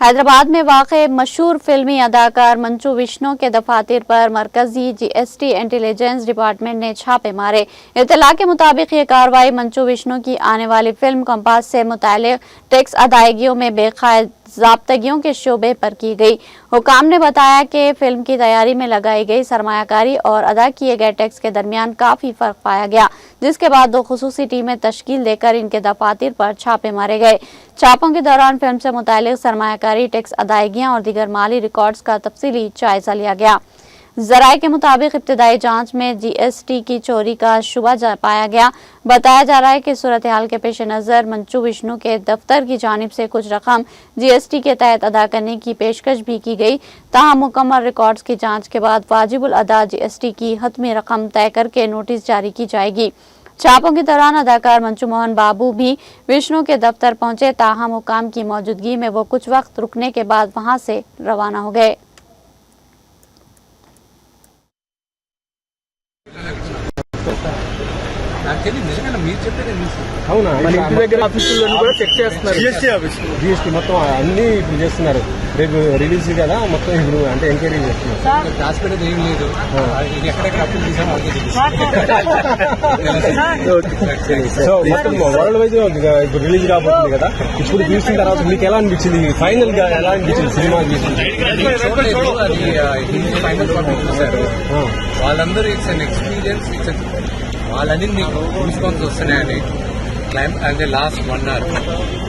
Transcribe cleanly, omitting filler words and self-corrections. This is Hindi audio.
हैदराबाद में वाक़े मशहूर फिल्मी अदाकार मंचू विष्णु के दफातर पर मरकजी जीएसटी इंटेलिजेंस डिपार्टमेंट ने छापे मारे। इत्तला के मुताबिक ये कार्रवाई मंचू विष्णु की आने वाली फिल्म कंपास से मुताल्लिक़ टैक्स अदायगियों में बेज़ाब्तगियों के शोबे पर की गई। हुकाम ने बताया कि फिल्म की तैयारी में लगाई गई सरमायाकारी और अदा किए गए टैक्स के दरमियान काफ़ी फ़र्क पाया गया, जिसके बाद 2 खुसूसी टीमें तश्कील देकर इनके दफातर पर छापे मारे गए। छापों के दौरान फिल्म से मुताल्लिक़ सरमायाकारी, टैक्स अदायगियां और दीगर माली रिकॉर्ड्स का तफसीली जायजा लिया गया। ज़राए के मुताबिक इब्तिदाई जांच में जीएसटी की चोरी का शुबा पाया गया। बताया जा रहा है कि सूरत हाल के पेश नज़र मंचू विष्णु के दफ्तर की जानिब से कुछ रकम जीएसटी के तहत अदा करने की पेशकश भी की गई। ताहम मुकम्मल रिकॉर्ड्स की जांच के बाद वाजिबुल अदा जीएसटी की हतमी रकम तय करके नोटिस जारी की जाएगी। छापों के दौरान अदाकार मंचू मोहन बाबू भी विष्णु के दफ्तर पहुंचे। ताहम हुकाम की मौजूदगी में वो कुछ वक्त रुकने के बाद वहां से रवाना हो गए। అవునా ఇంటి దగ్గర ఆఫీసులను కూడా చెక్ చేస్తున్నారు. జిఎస్టీ మొత్తం అన్ని ఇప్పుడు చేస్తున్నారు. రేపు రిలీజ్ కదా మొత్తం ఇప్పుడు అంటే ఎంక్వైరీ చేస్తున్నారు. హాస్పిటల్ ఏం లేదు, ఎక్కడెక్కడ అప్పులు తీసామో సో మొత్తం వరల్డ్ వైజ్ ఇప్పుడు రిలీజ్ కాబోతుంది కదా. ఇప్పుడు చూసిన తర్వాత మీకు ఎలా అనిపించింది? ఫైనల్ గా ఎలా అనిపించింది సినిమా చూసింది? అది ఫైనల్ చూశారు వాళ్ళందరూ. It's an experience. వాళ్ళని మీకు రెస్పాన్స్ వస్తున్నాయని క్లైమ్ అంటే లాస్ట్ 1 hour